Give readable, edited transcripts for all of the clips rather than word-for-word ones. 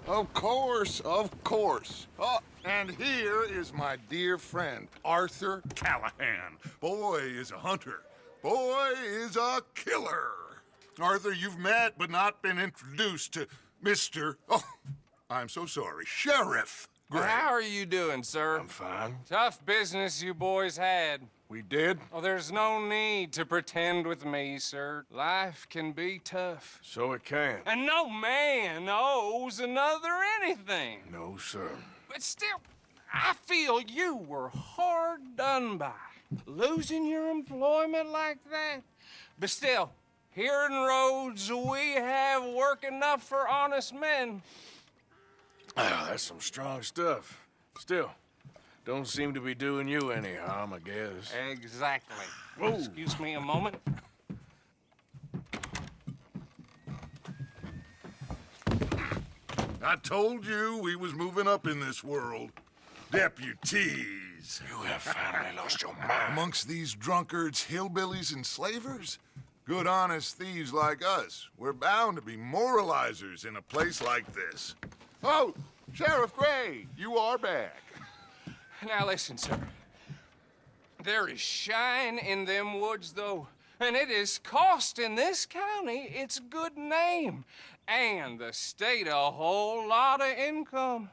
Of course, of course. Oh, and here is my dear friend, Arthur Callahan. Boy is a hunter. Boy is a killer. Arthur, you've met but not been introduced to Mr. Oh, I'm so sorry, Sheriff Gray. How are you doing, sir? I'm fine. Tough business you boys had. We did? Oh, there's no need to pretend with me, sir. Life can be tough. So it can. And no man owes another anything. No, sir. But still, I feel you were hard done by. Losing your employment like that. But still, here in Rhodes, we have work enough for honest men. Oh, that's some strong stuff. Still, don't seem to be doing you any harm, I guess. Exactly. Whoa. Excuse me a moment. I told you we was moving up in this world. Deputies. You have finally lost your mind. Amongst these drunkards, hillbillies, and slavers? Good, honest thieves like us. We're bound to be moralizers in a place like this. Oh, Sheriff Gray, you are back. Now listen, sir. There is shine in them woods, though, and it is costing this county its good name and the state a whole lot of income.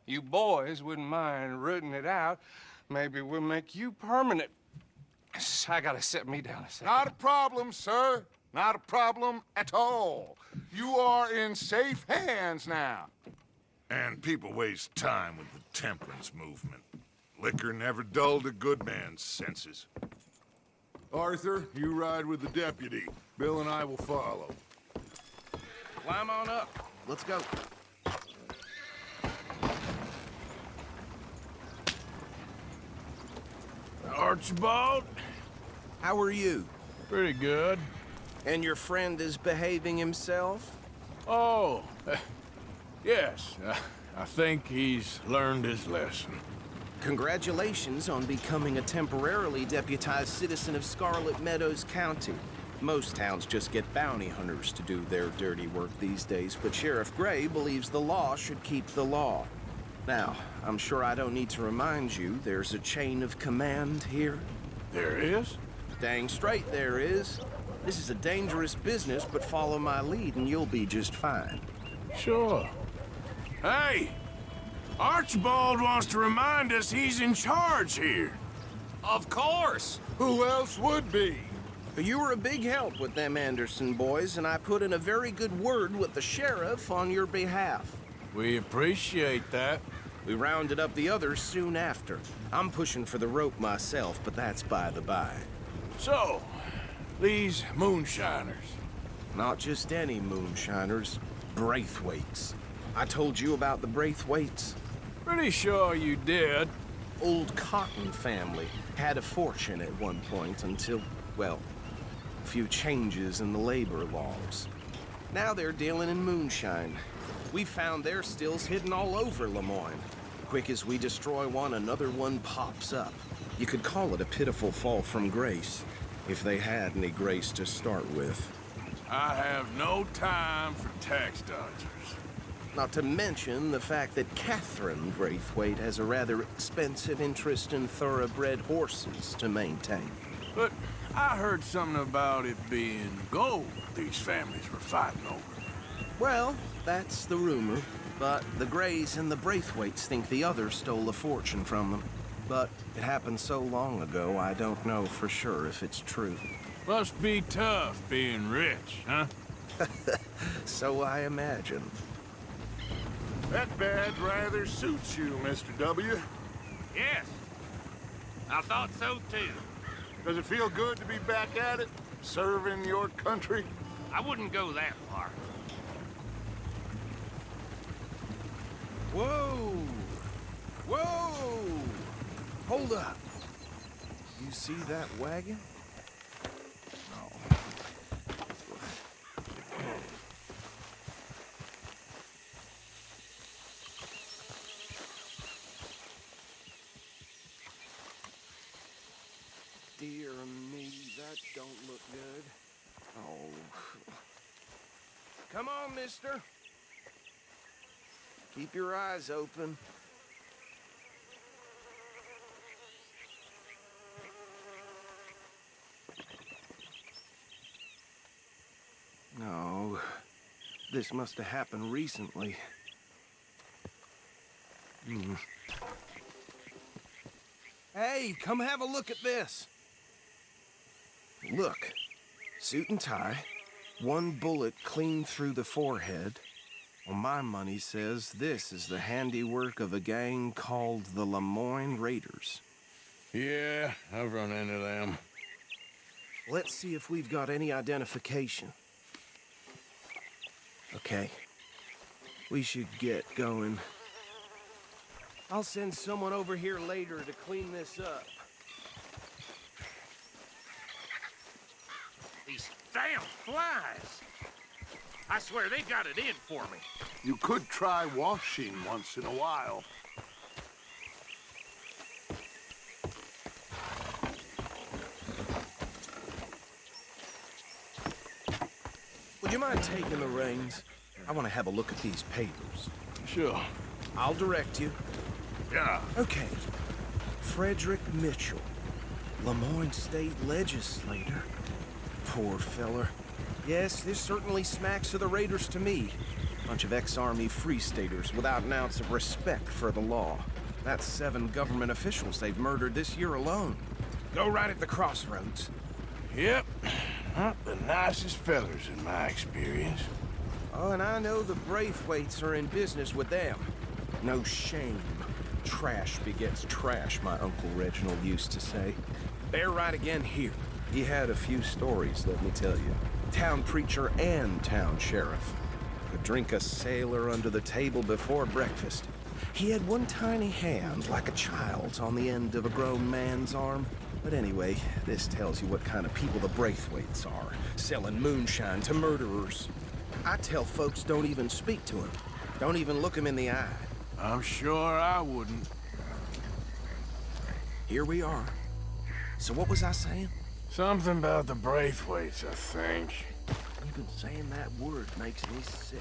You boys wouldn't mind rooting it out. Maybe we'll make you permanent. I gotta set me down a second. Not a problem, sir. Not a problem at all. You are in safe hands now. And people waste time with the temperance movement. Liquor never dulled a good man's senses. Arthur, you ride with the deputy. Bill and I will follow. Climb on up. Let's go. Archibald? How are you? Pretty good. And your friend is behaving himself? Oh, yes. I think he's learned his lesson. Congratulations on becoming a temporarily deputized citizen of Scarlet Meadows County. Most towns just get bounty hunters to do their dirty work these days, but Sheriff Gray believes the law should keep the law. Now, I'm sure I don't need to remind you there's a chain of command here. There is? Dang straight there is. This is a dangerous business, but follow my lead and you'll be just fine. Sure. Hey! Archibald wants to remind us he's in charge here. Of course. Who else would be? You were a big help with them Anderson boys, and I put in a very good word with the sheriff on your behalf. We appreciate that. We rounded up the others soon after. I'm pushing for the rope myself, but that's by the by. So, these moonshiners. Not just any moonshiners, Braithwaites. I told you about the Braithwaites? Pretty sure you did. Old Cotton family had a fortune at one point until, well, a few changes in the labor laws. Now they're dealing in moonshine. We found their stills hidden all over Lemoyne. Quick as we destroy one, another one pops up. You could call it a pitiful fall from grace, if they had any grace to start with. I have no time for tax dodgers. Not to mention the fact that Catherine Braithwaite has a rather expensive interest in thoroughbred horses to maintain. But I heard something about it being gold these families were fighting over. Well, that's the rumor. But the Grays and the Braithwaites think the others stole a fortune from them. But it happened so long ago, I don't know for sure if it's true. Must be tough being rich, huh? So I imagine. That badge rather suits you, Mr. W. Yes, I thought so too. Does it feel good to be back at it, serving your country? I wouldn't go that far. Whoa! Whoa! Hold up. You see that wagon? Dear me, that don't look good. Oh. Come on, mister. Keep your eyes open. No, this must have happened recently. Hey, come have a look at this. Look, suit and tie, one bullet clean through the forehead. Well, my money says this is the handiwork of a gang called the Lemoyne Raiders. Yeah, I've run into them. Let's see if we've got any identification. Okay, we should get going. I'll send someone over here later to clean this up. These damn flies! I swear they got it in for me. You could try washing once in a while. Would you mind taking the reins? I want to have a look at these papers. Sure. I'll direct you. Yeah. Okay. Frederick Mitchell, Lemoyne State Legislator. Poor feller. Yes, this certainly smacks of the Raiders to me. Bunch of ex-Army Free Staters without an ounce of respect for the law. That's 7 government officials they've murdered this year alone. Go right at the crossroads. Yep. Not the nicest fellers in my experience. Oh, and I know the Braithwaites are in business with them. No shame. Trash begets trash, my Uncle Reginald used to say. They're right again here. He had a few stories, let me tell you. Town preacher and town sheriff. Could drink a sailor under the table before breakfast. He had one tiny hand, like a child's, on the end of a grown man's arm. But anyway, this tells you what kind of people the Braithwaites are, selling moonshine to murderers. I tell folks don't even speak to him. Don't even look him in the eye. I'm sure I wouldn't. Here we are. So what was I saying? Something about the Braithwaites, I think. Even saying that word makes me sick.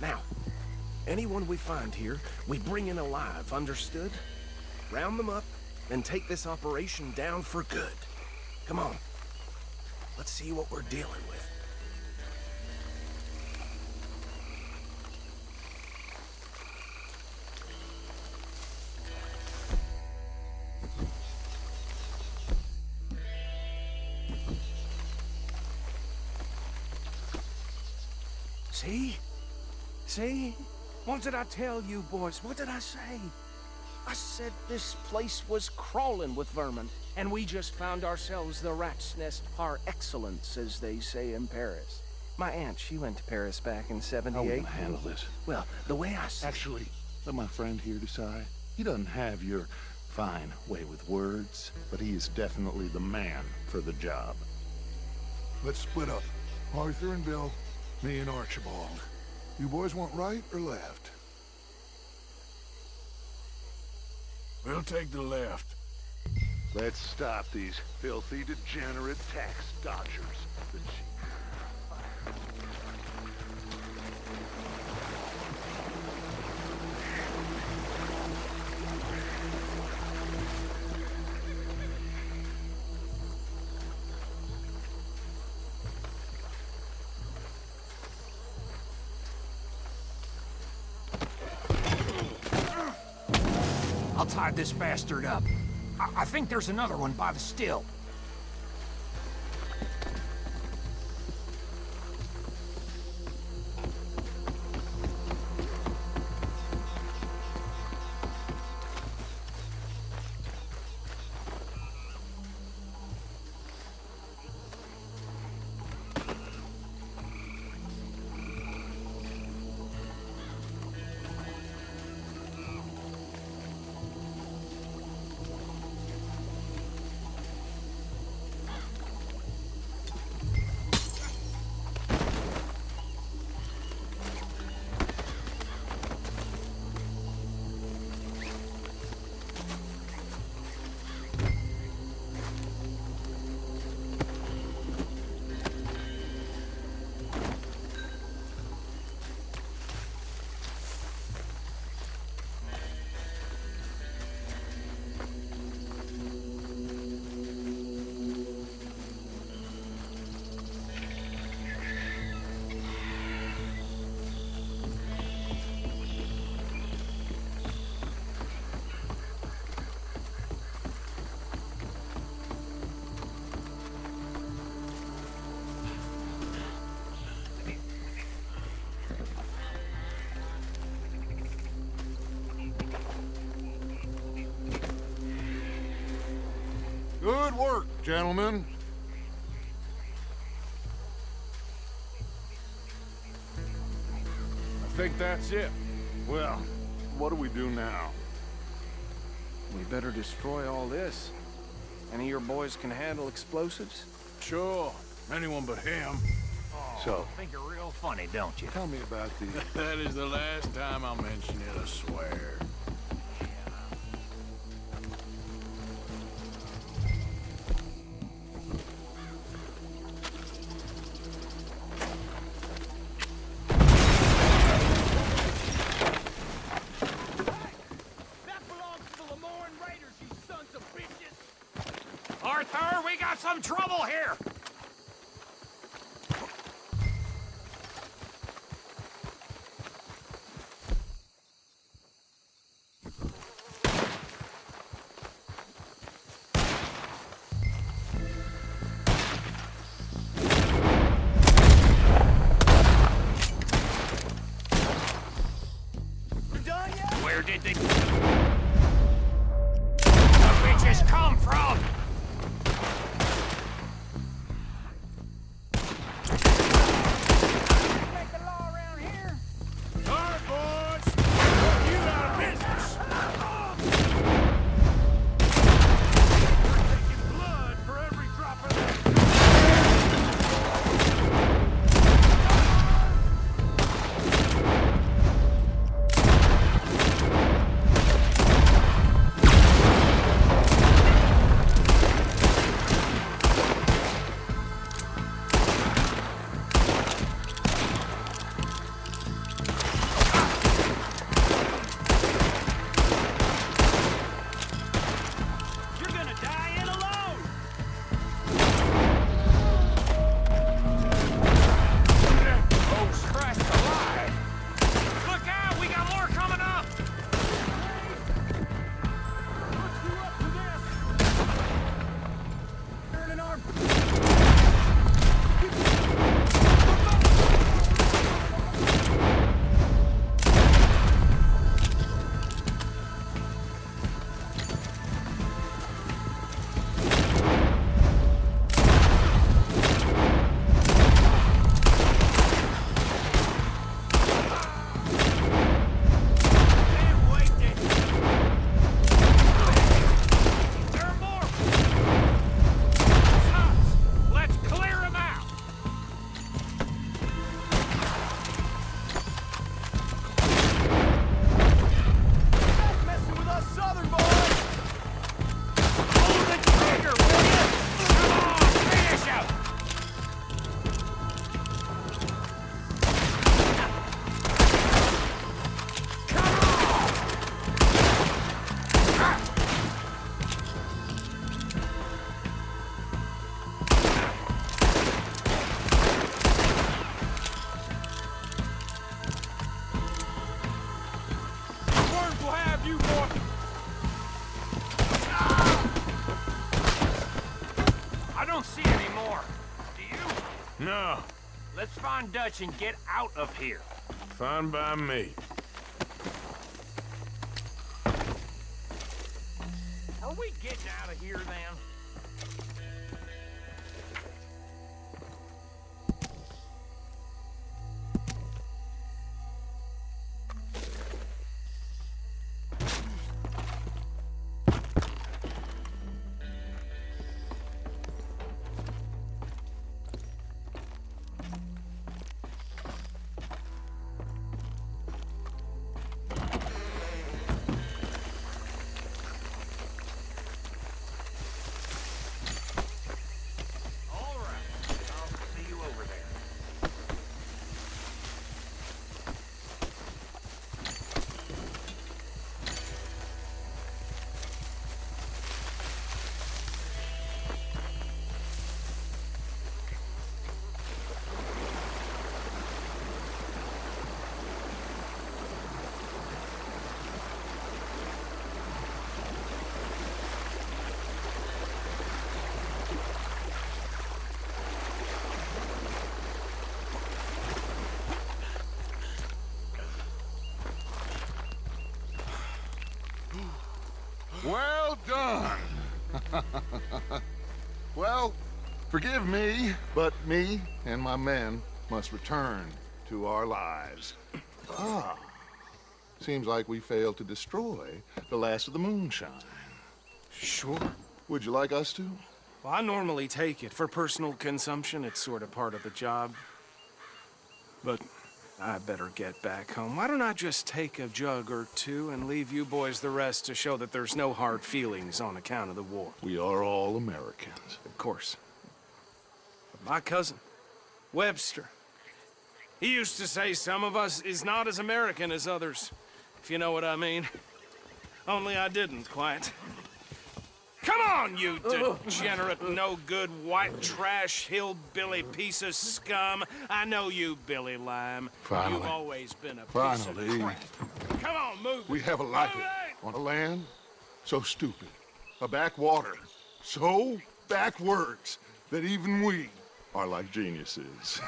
Now, anyone we find here, we bring in alive, understood? Round them up, and take this operation down for good. Come on. Let's see what we're dealing with. See? See? What did I tell you, boys? What did I say? I said this place was crawling with vermin, and we just found ourselves the rat's nest par excellence, as they say in Paris. My aunt, she went to Paris back in '78. How are we gonna handle this? Well, the way I see Actually, let my friend here decide. He doesn't have your fine way with words, but he is definitely the man for the job. Let's split up. Arthur and Bill, me and Archibald. You boys want right or left? We'll take the left. Let's stop these filthy, degenerate tax dodgers. I'll tie this bastard up. I think there's another one by the still. work, gentlemen. I think that's it. Well, what do we do now? We better destroy all this. Any of your boys can handle explosives? Sure. Anyone but him. So, Think you're real funny, don't you? tell me about the... That is the last time I'll mention it, I swear. Arthur, we got some trouble here! Where did the bitches come from? No, Let's find Dutch and get out of here. fine by me. Are we getting out of here then? Well done. Well, forgive me, but me and my men must return to our lives. Ah. Seems like we failed to destroy the last of the moonshine. Sure. Would you like us to? Well, I normally take it. For personal consumption, it's sort of part of the job. But I better get back home. Why don't I just take a jug or two and leave you boys the rest to show that there's no hard feelings on account of the war? We are all Americans. Of course. But my cousin, Webster, he used to say some of us is not as American as others, if you know what I mean. Only I didn't quite. Come on, you degenerate, no-good, white trash, hillbilly piece of scum. I know you, Billy Lime. Finally. You've always been a piece Finally. of crap. Come on, move We it. have a life Move it! on a land so stupid, a backwater so backwards that even we are like geniuses.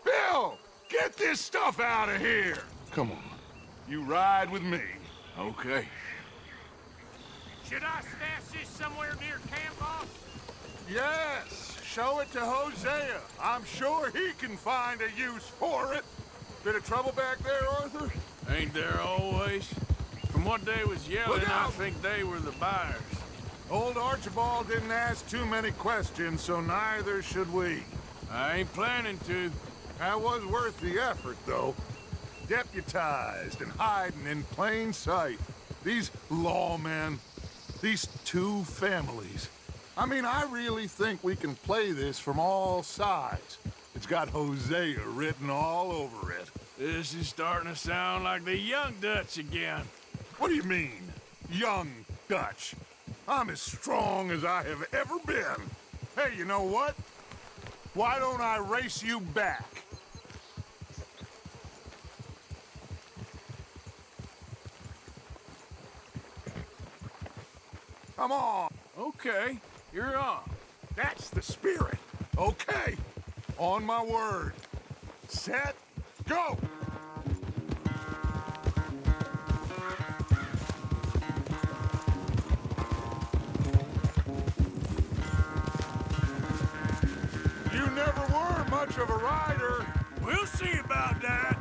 Bill, get this stuff out of here! Come on, you ride with me. Okay. Should I stash this somewhere near camp, boss? Yes, show it to Hosea. I'm sure he can find a use for it. Bit of trouble back there, Arthur? Ain't there always? From what they was yelling, Look I out! think they were the buyers. Old Archibald didn't ask too many questions, so neither should we. I ain't planning to. That was worth the effort, though. Deputized and hiding in plain sight. These lawmen, these two families. I mean, I really think we can play this from all sides. It's got Hosea written all over it. This is starting to sound like the Young Dutch again. What do you mean, young Dutch? I'm as strong as I have ever been. Hey, you know what? Why don't I race you back? Come on. Okay, you're on. That's the spirit. Okay. On my word. Set, go! You never were much of a rider. We'll see about that.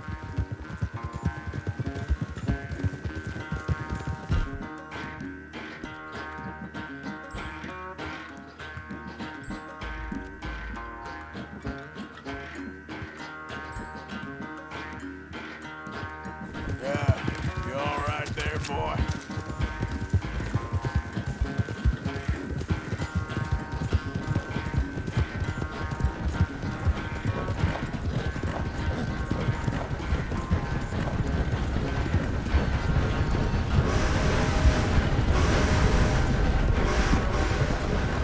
Yeah, you all right there, boy?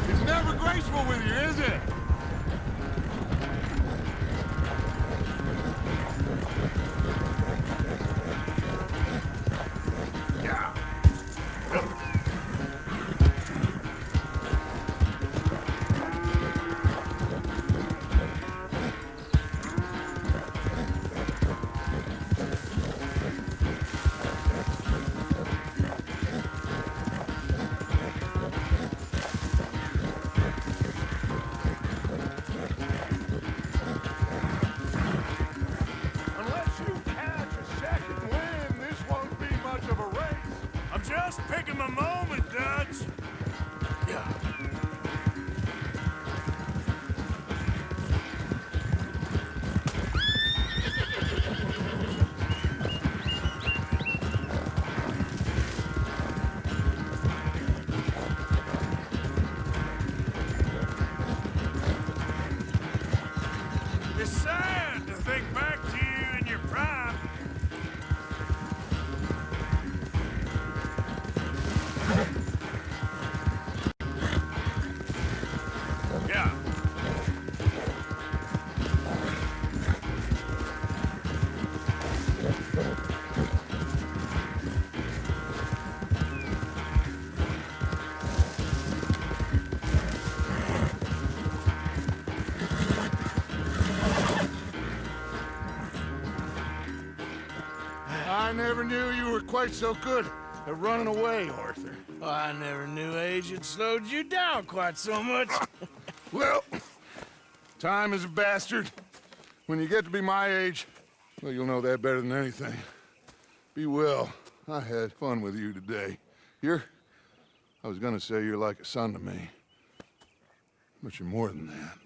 It's never graceful with you, is it? Yeah. Unless you catch a second wind, this won't be much of a race. I'm just picking my moment, Dutch. Yeah. It's sad to think back to you in your prime. Yeah. I never knew you were quite so good They're running away, Arthur. Oh, I never knew age had slowed you down quite so much. Well, time is a bastard. When you get to be my age, well, you'll know that better than anything. Be well. I had fun with you today. I was gonna say you're like a son to me. But you're more than that.